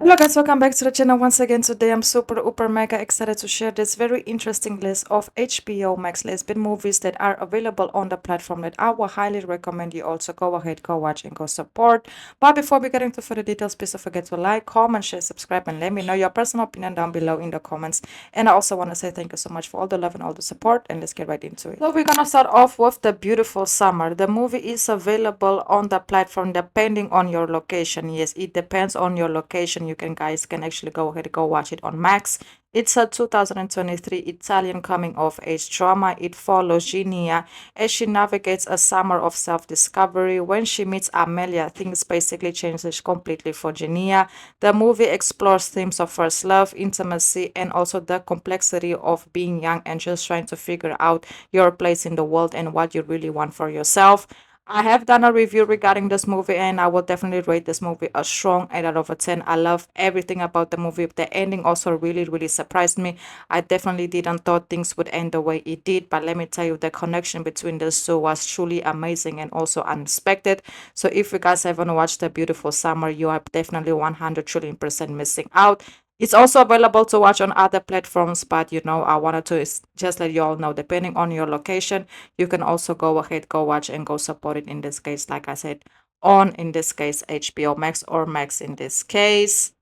Hello guys, welcome back to the channel once again. Today I'm super uber mega excited to share this very interesting list of HBO Max lesbian movies that are available on the platform that I will highly recommend you also go ahead, go watch and go support. But before we get into further details, please don't forget to like, comment, share, subscribe and let me know your personal opinion down below in the comments. And I also want to say thank you so much for all the love and all the support, and let's get right into it. So we're gonna start off with The Beautiful Summer. The movie is available on the platform depending on your location. Yes, it depends on your location. You can actually go ahead and go watch it on Max. It's a 2023 Italian coming of age drama. It follows Ginia as she navigates a summer of self-discovery. When she meets Amelia, things basically changes completely for Ginia. The movie explores themes of first love, intimacy, and also the complexity of being young and just trying to figure out your place in the world and what you really want for yourself. I have done a review regarding this movie and I will definitely rate this movie a strong 8 out of 10. I love everything about the movie. The ending also really surprised me. I definitely didn't thought things would end the way it did, but let me tell you, the connection between the two was truly amazing and also unexpected. So if you guys haven't watched The Beautiful Summer, you are definitely 100 trillion percent missing out. It's also available to watch on other platforms, but I wanted to just let you all know, depending on your location, you can also go ahead, go watch and go support it in this case, like I said, on in this case HBO Max or Max in this case.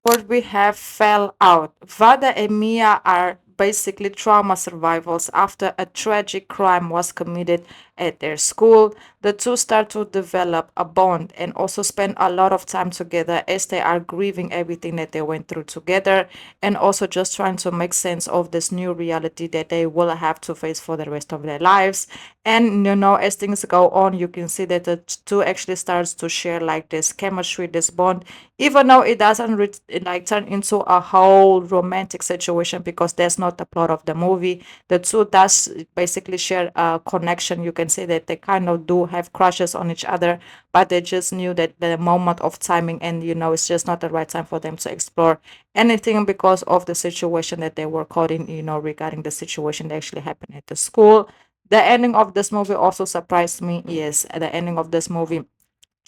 What we have fell out. Vada and Mia are basically trauma survivors after a tragic crime was committed at their school. The two start to develop a bond and also spend a lot of time together as they are grieving everything that they went through together and also just trying to make sense of this new reality that they will have to face for the rest of their lives. And as things go on, you can see that the two actually starts to share like this chemistry, this bond, even though it doesn't like turn into a whole romantic situation because that's not the plot of the movie. The two does basically share a connection. You can say that they kind of do have crushes on each other, but they just knew that the moment of timing and it's just not the right time for them to explore anything because of the situation that they were caught in, regarding the situation that actually happened at the school. The ending of this movie also surprised me. Yes, the ending of this movie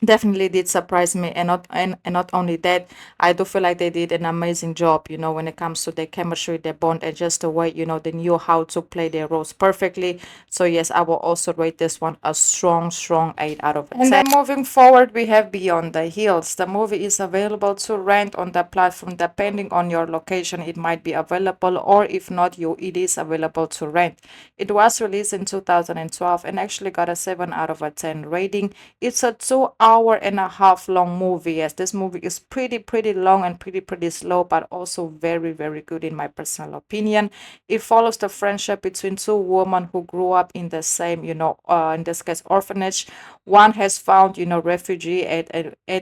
definitely did surprise me, and not only that, I do feel like they did an amazing job, when it comes to their chemistry, their bond, and just the way, they knew how to play their roles perfectly. So yes, I will also rate this one a strong 8 out of 10. And then moving forward, we have Beyond the Hills. The movie is available to rent on the platform depending on your location. It might be available, or if not, it is available to rent. It was released in 2012 and actually got a 7 out of a 10 rating. It's a 2 hour and a half long movie. Yes, this movie is pretty long and pretty slow, but also very good in my personal opinion. It follows the friendship between two women who grew up in the same, in this case, orphanage. One has found, refugee at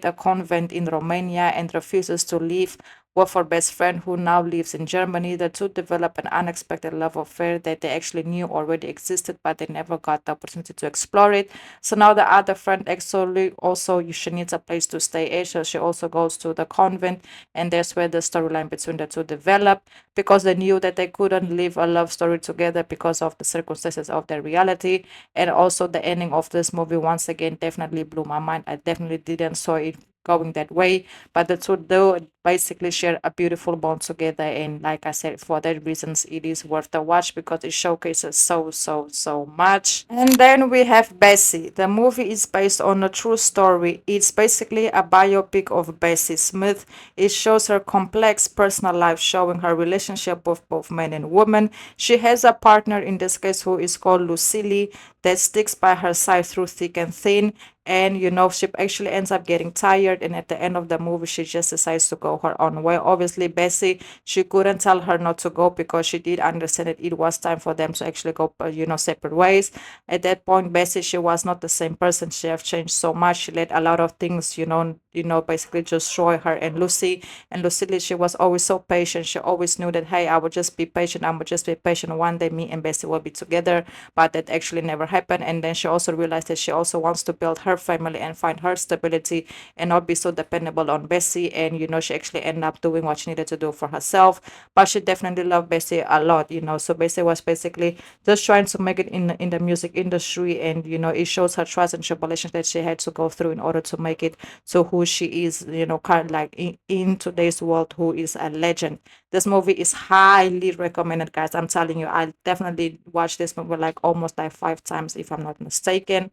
a convent in Romania and refuses to leave with her best friend who now lives in Germany. The two develop an unexpected love affair that they actually knew already existed, but they never got the opportunity to explore it. So now the other friend actually also she needs a place to stay at, so she also goes to the convent, and that's where the storyline between the two develop because they knew that they couldn't live a love story together because of the circumstances of their reality. And also the ending of this movie once again definitely blew my mind. I definitely didn't saw it going that way, but the two do basically share a beautiful bond together, and like I said, for that reasons it is worth the watch because it showcases so much. And then we have Bessie. The movie is based on a true story. It's basically a biopic of Bessie Smith. It shows her complex personal life, showing her relationship with both men and women. She has a partner in this case who is called Lucille that sticks by her side through thick and thin. And she actually ends up getting tired, and at the end of the movie she just decides to go her own way. Obviously Bessie, she couldn't tell her not to go because she did understand that it was time for them to actually go separate ways. At that point, Bessie, she was not the same person. She have changed so much. She let a lot of things basically destroy her. And Lucille, she was always so patient. She always knew that, hey, I would just be patient, I would just be patient, one day me and Bessie will be together. But that actually never happened. And then she also realized that she also wants to build her family and find her stability and not be so dependable on Bessie. And she actually ended up doing what she needed to do for herself. But she definitely loved Bessie a lot. So Bessie was basically just trying to make it in the music industry, and it shows her trust and tribulations that she had to go through in order to make it to who who she is, kind of like in today's world, who is a legend. This movie is highly recommended, guys. I'm telling you, I definitely watched this movie like almost like 5 times, if I'm not mistaken.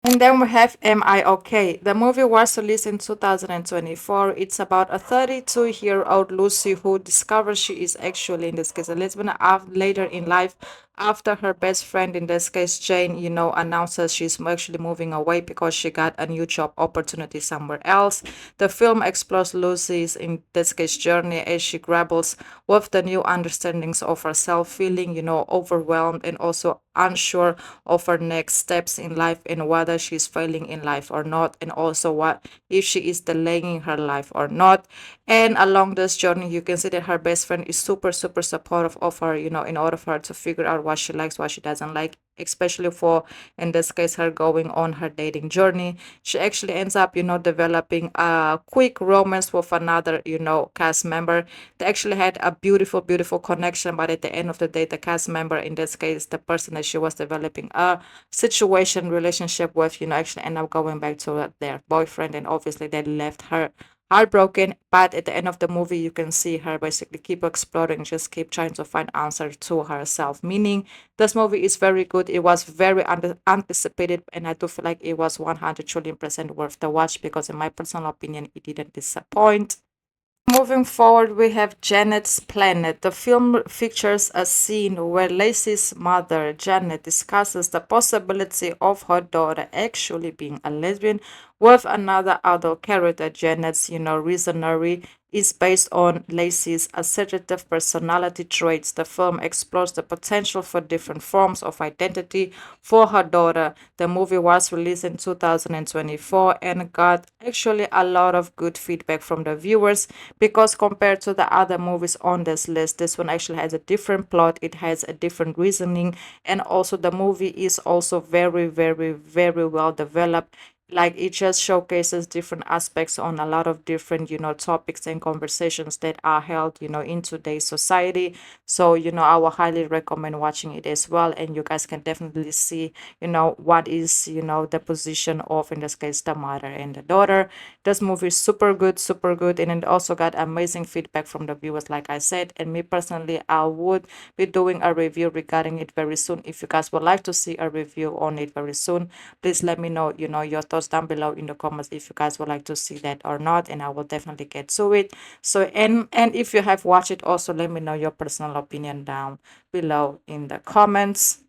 And then we have Am I Okay? The movie was released in 2024. It's about a 32-year-old Lucy who discovers she is actually, in this case, a lesbian later in life, after her best friend, in this case, Jane, announces she's actually moving away because she got a new job opportunity somewhere else. The film explores Lucy's, in this case, journey as she grapples with the new understandings of herself, feeling, overwhelmed and also unsure of her next steps in life and whether she's failing in life or not, and also what if she is delaying her life or not. And along this journey, you can see that her best friend is super, super supportive of her, in order for her to figure out what she likes, what she doesn't like, especially for, in this case, her going on her dating journey. She actually ends up, developing a quick romance with another, cast member. They actually had a beautiful, beautiful connection, but at the end of the day, the cast member, in this case, the person that she was developing a situation, relationship with, actually end up going back to their boyfriend, and obviously they left her heartbroken. But at the end of the movie, you can see her basically keep exploring, just keep trying to find answer to herself. Meaning, this movie is very good. It was very anticipated, and I do feel like it was 100 trillion percent worth the watch, because in my personal opinion, it didn't disappoint. Moving forward, we have Janet's Planet. The film features a scene where Lacey's mother, Janet, discusses the possibility of her daughter actually being a lesbian with another adult character. Janet's, reasonary is based on Lacey's assertive personality traits. The film explores the potential for different forms of identity for her daughter. The movie was released in 2024 and got actually a lot of good feedback from the viewers, because compared to the other movies on this list, this one actually has a different plot, it has a different reasoning, and also the movie is also very, very, very well developed. Like, it just showcases different aspects on a lot of different, topics and conversations that are held, in today's society. So, I will highly recommend watching it as well, and you guys can definitely see, what is, the position of, in this case, the mother and the daughter. This movie is super good, super good, and it also got amazing feedback from the viewers, like I said. And me personally, I would be doing a review regarding it very soon. If you guys would like to see a review on it very soon, please let me know, your thoughts down below in the comments, if you guys would like to see that or not, and I will definitely get to it. So, and if you have watched it, also let me know your personal opinion down below in the comments.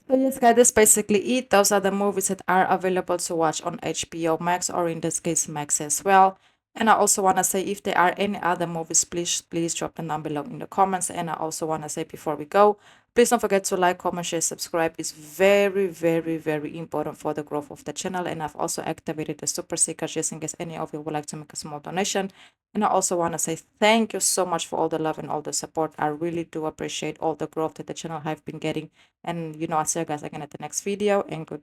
So yes, guys, that's basically it. Those are the movies that are available to watch on HBO Max, or in this case, Max as well. And I also want to say, if there are any other movies, please drop them down below in the comments. And I also want to say, before we go, please don't forget to like, comment, share, subscribe. It's very, very, very important for the growth of the channel. And I've also activated the super sticker just in case any of you would like to make a small donation. And I also want to say thank you so much for all the love and all the support. I really do appreciate all the growth that the channel have been getting. And I'll see you guys again at the next video, and good.